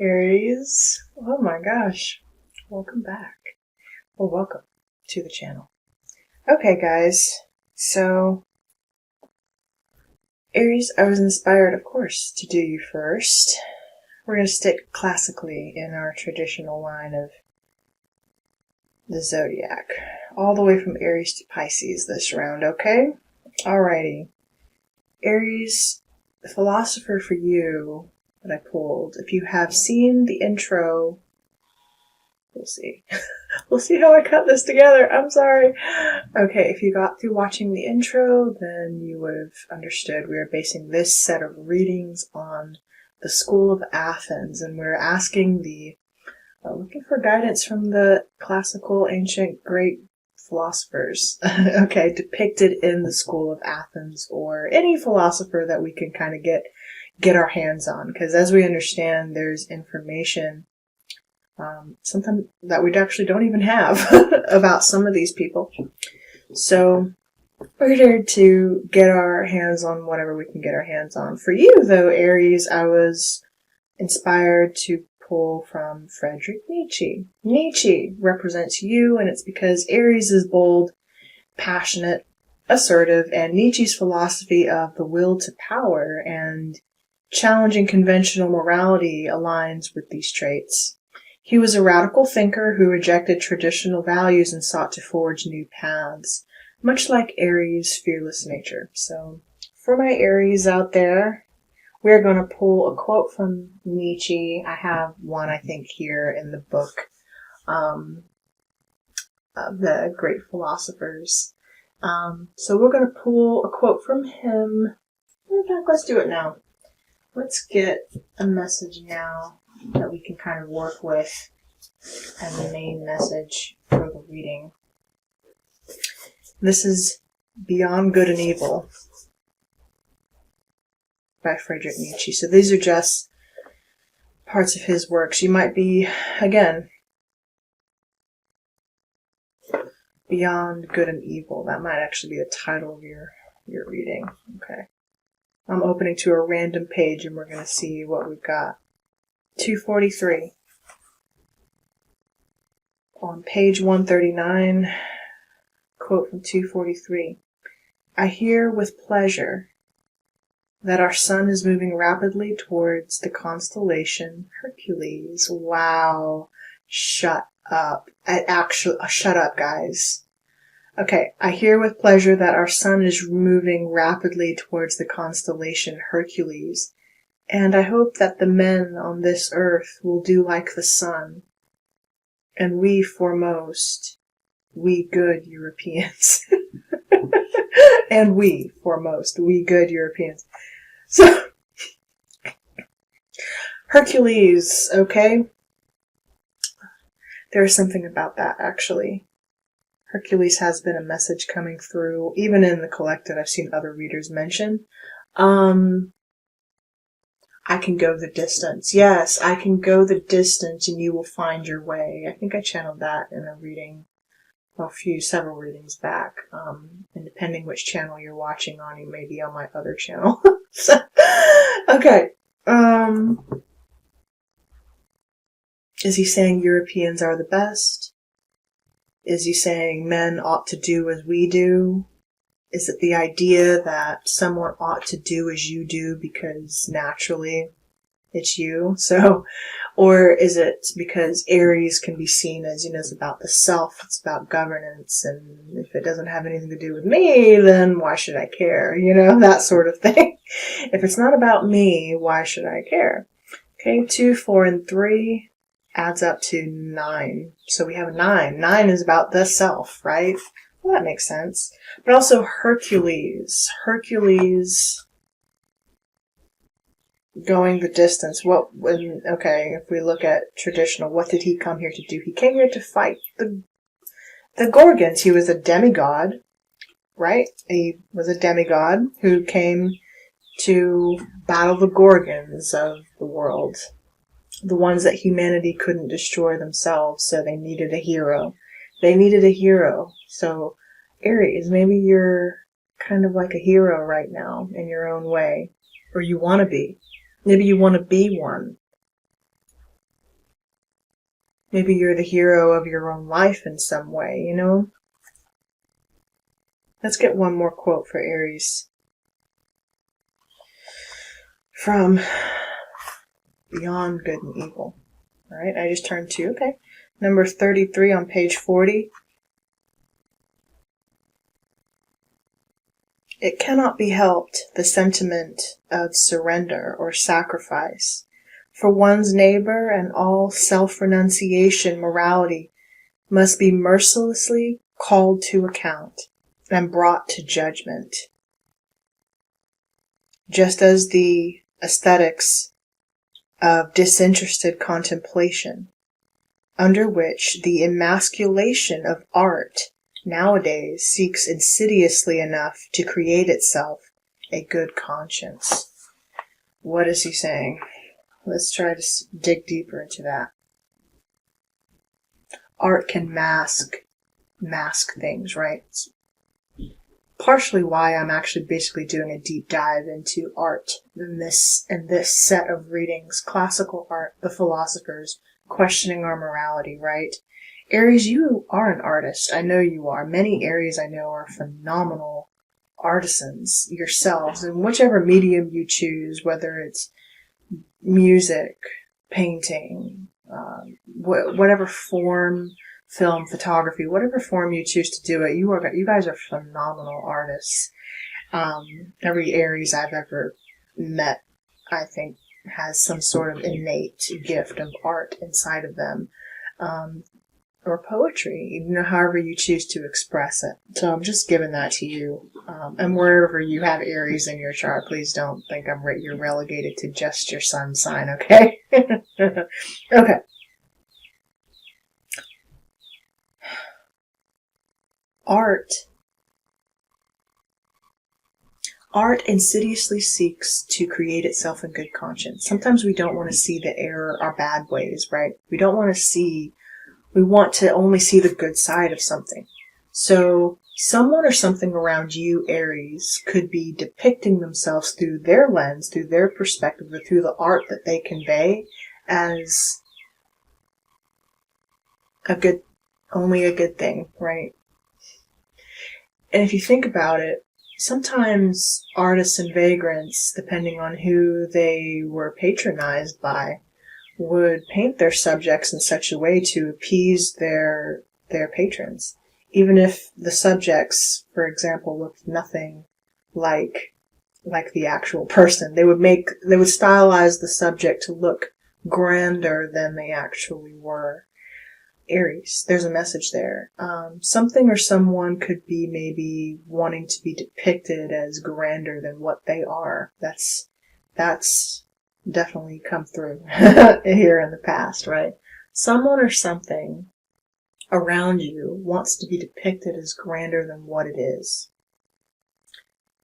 Aries. Oh my gosh. Welcome back. Well, welcome to the channel. Okay, guys. So, Aries, I was inspired, of course, to do you first. We're going to stick classically in our traditional line of the Zodiac. All the way from Aries to Pisces this round, okay? Alrighty. Aries, the philosopher for you that I pulled. If you have seen the intro, we'll see. We'll see how I cut this together. I'm sorry. Okay, if you got through watching the intro, then you would have understood we are basing this set of readings on the School of Athens, and we're asking looking for guidance from the classical, ancient, great philosophers, okay, depicted in the School of Athens, or any philosopher that we can kind of get our hands on, because as we understand, there's information something that we actually don't even have about some of these people. So we're here to get our hands on whatever we can get our hands on. For you, though, Aries, I was inspired to pull from Friedrich Nietzsche. Nietzsche represents you, and it's because Aries is bold, passionate, assertive, and Nietzsche's philosophy of the will to power and challenging conventional morality aligns with these traits. He was a radical thinker who rejected traditional values and sought to forge new paths, much like Aries' fearless nature. So, for my Aries out there, we're going to pull a quote from Nietzsche. I have one, I think, here in the book of the great philosophers. So we're going to pull a quote from him. In fact, let's do it now. Let's get a message now that we can kind of work with as the main message for the reading. This is Beyond Good and Evil by Friedrich Nietzsche. So these are just parts of his works. You might be, again, Beyond Good and Evil. That might actually be the title of your reading. Okay. I'm opening to a random page and we're going to see what we've got. 243. On page 139, quote from 243. I hear with pleasure that our sun is moving rapidly towards the constellation Hercules. Wow. Shut up. Shut up, guys. Okay, I hear with pleasure that our sun is moving rapidly towards the constellation Hercules, and I hope that the men on this earth will do like the sun, and we foremost, we good Europeans. And we foremost, we good Europeans. So, Hercules, okay? There's something about that, actually. Hercules has been a message coming through, even in the collected, I've seen other readers mention. I can go the distance. Yes, I can go the distance and you will find your way. I think I channeled that in a reading, several readings back. And depending which channel you're watching on, you may be on my other channel. So, okay. Is he saying Europeans are the best? Is he saying men ought to do as we do? Is it the idea that someone ought to do as you do because naturally it's you? So, or is it because Aries can be seen as, it's about the self, it's about governance, and if it doesn't have anything to do with me, then why should I care? That sort of thing. If it's not about me, why should I care? Okay, 2, 4, and 3 adds up to 9. So we have 9. 9 is about the self, right? Well, that makes sense. But also Hercules. Hercules going the distance. If we look at traditional, what did he come here to do? He came here to fight the Gorgons. He was a demigod, right? He was a demigod who came to battle the Gorgons of the world. The ones that humanity couldn't destroy themselves, so they needed a hero. So, Aries, maybe you're kind of like a hero right now in your own way. Or you want to be. Maybe you want to be one. Maybe you're the hero of your own life in some way, you know? Let's get one more quote for Aries. From Beyond Good and Evil. All right, I just turned to, okay. Number 33 on page 40. It cannot be helped, the sentiment of surrender or sacrifice for one's neighbor and all self-renunciation morality must be mercilessly called to account and brought to judgment. Just as the aesthetics of disinterested contemplation, under which the emasculation of art nowadays seeks insidiously enough to create itself a good conscience. What is he saying? Let's try to dig deeper into that. Art can mask things, right? It's partially why I'm actually basically doing a deep dive into art in this set of readings. Classical art, the philosophers, questioning our morality, right? Aries, you are an artist. I know you are. Many Aries I know are phenomenal artisans yourselves in whichever medium you choose, whether it's music, painting, whatever form, film, photography, whatever form you choose to do it, you guys are phenomenal artists. Every Aries I've ever met, I think, has some sort of innate gift of art inside of them, or poetry, however you choose to express it. So I'm just giving that to you. And wherever you have Aries in your chart, please don't think you're relegated to just your sun sign, okay? Okay. Art insidiously seeks to create itself in good conscience. Sometimes we don't want to see the error, our bad ways, right? We want to only see the good side of something. So someone or something around you, Aries, could be depicting themselves through their lens, through their perspective, or through the art that they convey as only a good thing, right? And if you think about it, sometimes artists and vagrants, depending on who they were patronized by, would paint their subjects in such a way to appease their patrons. Even if the subjects, for example, looked nothing like the actual person. They would stylize the subject to look grander than they actually were. Aries, there's a message there. Something or someone could be maybe wanting to be depicted as grander than what they are. That's definitely come through here in the past, right? Someone or something around you wants to be depicted as grander than what it is.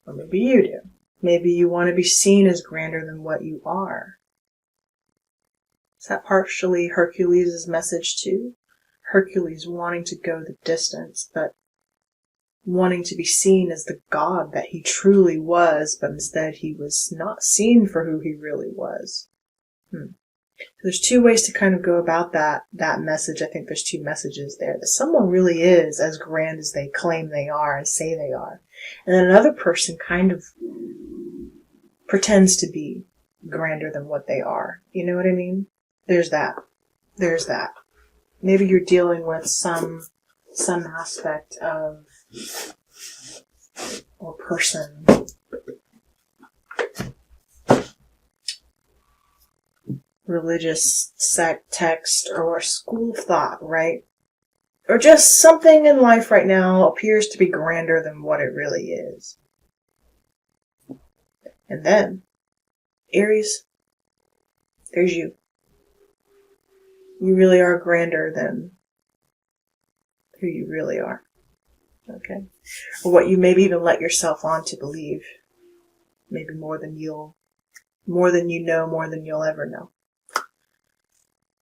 Or maybe you do. Maybe you want to be seen as grander than what you are. Is that partially Hercules' message too? Hercules wanting to go the distance, but wanting to be seen as the god that he truly was, but instead he was not seen for who he really was. There's two ways to kind of go about that message. I think there's two messages there. That someone really is as grand as they claim they are and say they are. And then another person kind of pretends to be grander than what they are. You know what I mean? There's that. Maybe you're dealing with some aspect of or person religious sect, text, or school of thought, right? Or just something in life right now appears to be grander than what it really is. And then, Aries, there's you. You really are grander than who you really are. Okay? Or what you maybe even let yourself on to believe. Maybe more than you know, more than you'll ever know.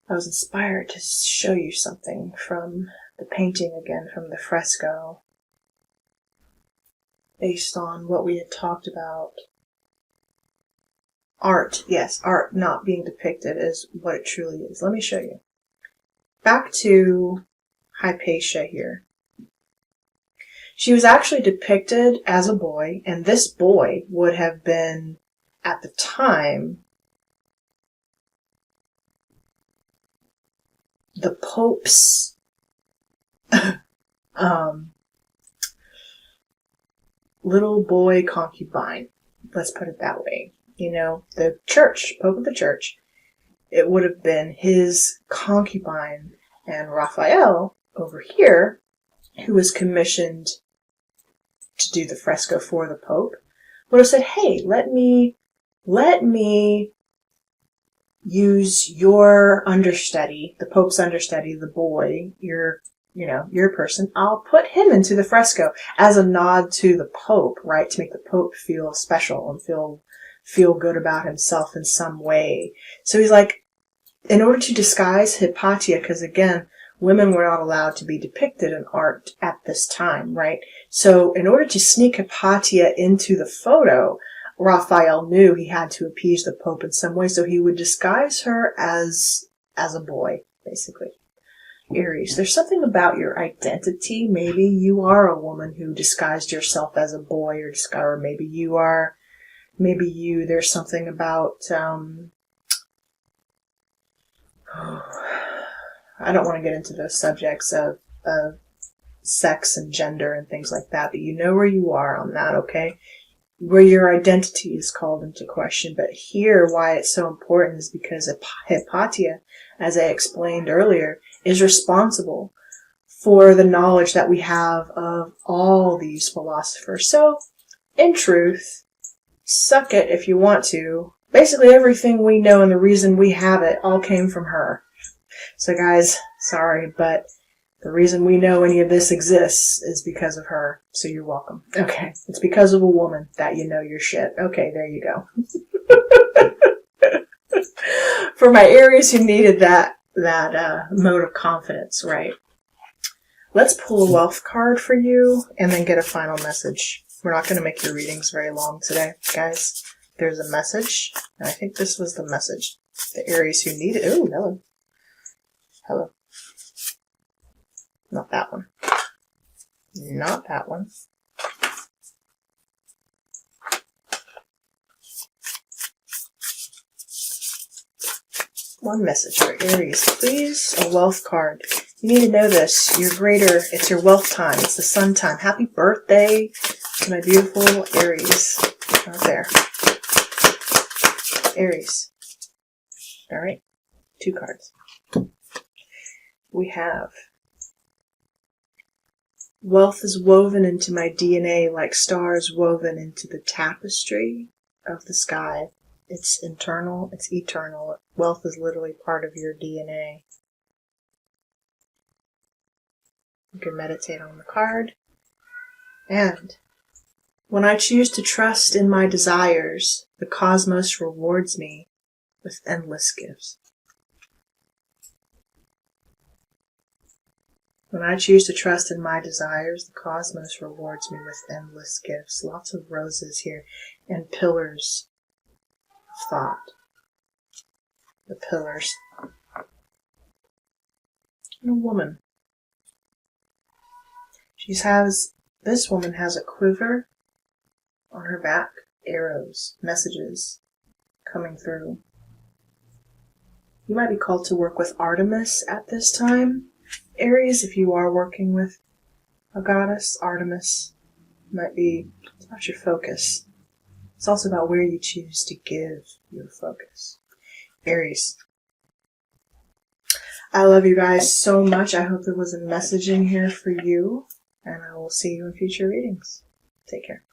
I was inspired to show you something from the painting again, from the fresco, based on what we had talked about. Art, yes, art not being depicted as what it truly is. Let me show you. back to Hypatia here. She was actually depicted as a boy, and this boy would have been, at the time, the Pope's little boy concubine. Let's put it that way. You know, the church, Pope of the church, it would have been his concubine, and Raphael over here, who was commissioned to do the fresco for the Pope, would have said, hey, let me use your understudy, the Pope's understudy, the boy, your person. I'll put him into the fresco as a nod to the Pope, right? To make the Pope feel special and feel good about himself in some way. So he's like, in order to disguise Hypatia, because again, women were not allowed to be depicted in art at this time, right? So in order to sneak Hypatia into the photo, Raphael knew he had to appease the Pope in some way, so he would disguise her as a boy, basically. Aries, there's something about your identity. Maybe you are a woman who disguised yourself as a boy, or maybe there's something about, I don't want to get into those subjects of sex and gender and things like that, but you know where you are on that, okay? Where your identity is called into question. But here, why it's so important is because Hypatia, as I explained earlier, is responsible for the knowledge that we have of all these philosophers. So, in truth, suck it if you want to. Basically, everything we know and the reason we have it all came from her. So guys, sorry, but the reason we know any of this exists is because of her. So you're welcome. Okay. It's because of a woman that you know your shit. Okay, there you go. For my Aries who needed that mode of confidence, right? Let's pull a wealth card for you and then get a final message. We're not going to make your readings very long today, guys. There's a message, and I think this was the message. The Aries who need it. Oh, hello. Hello. Not that one. Not that one. One message for Aries, please. A wealth card. You need to know this. You're greater. It's your wealth time. It's the sun time. Happy birthday to my beautiful Aries. Right there. Aries. All right. 2 cards. We have wealth is woven into my DNA like stars woven into the tapestry of the sky. It's internal. It's eternal. Wealth is literally part of your DNA. You can meditate on the card. And when I choose to trust in my desires, the cosmos rewards me with endless gifts. When I choose to trust in my desires, the cosmos rewards me with endless gifts. Lots of roses here and pillars of thought. The pillars. And a woman. This woman has a quiver on her back. Arrows, messages coming through. You might be called to work with Artemis at this time. Aries, if you are working with a goddess, Artemis it's about your focus. It's also about where you choose to give your focus. Aries. I love you guys so much. I hope there was a message in here for you, and I will see you in future readings. Take care.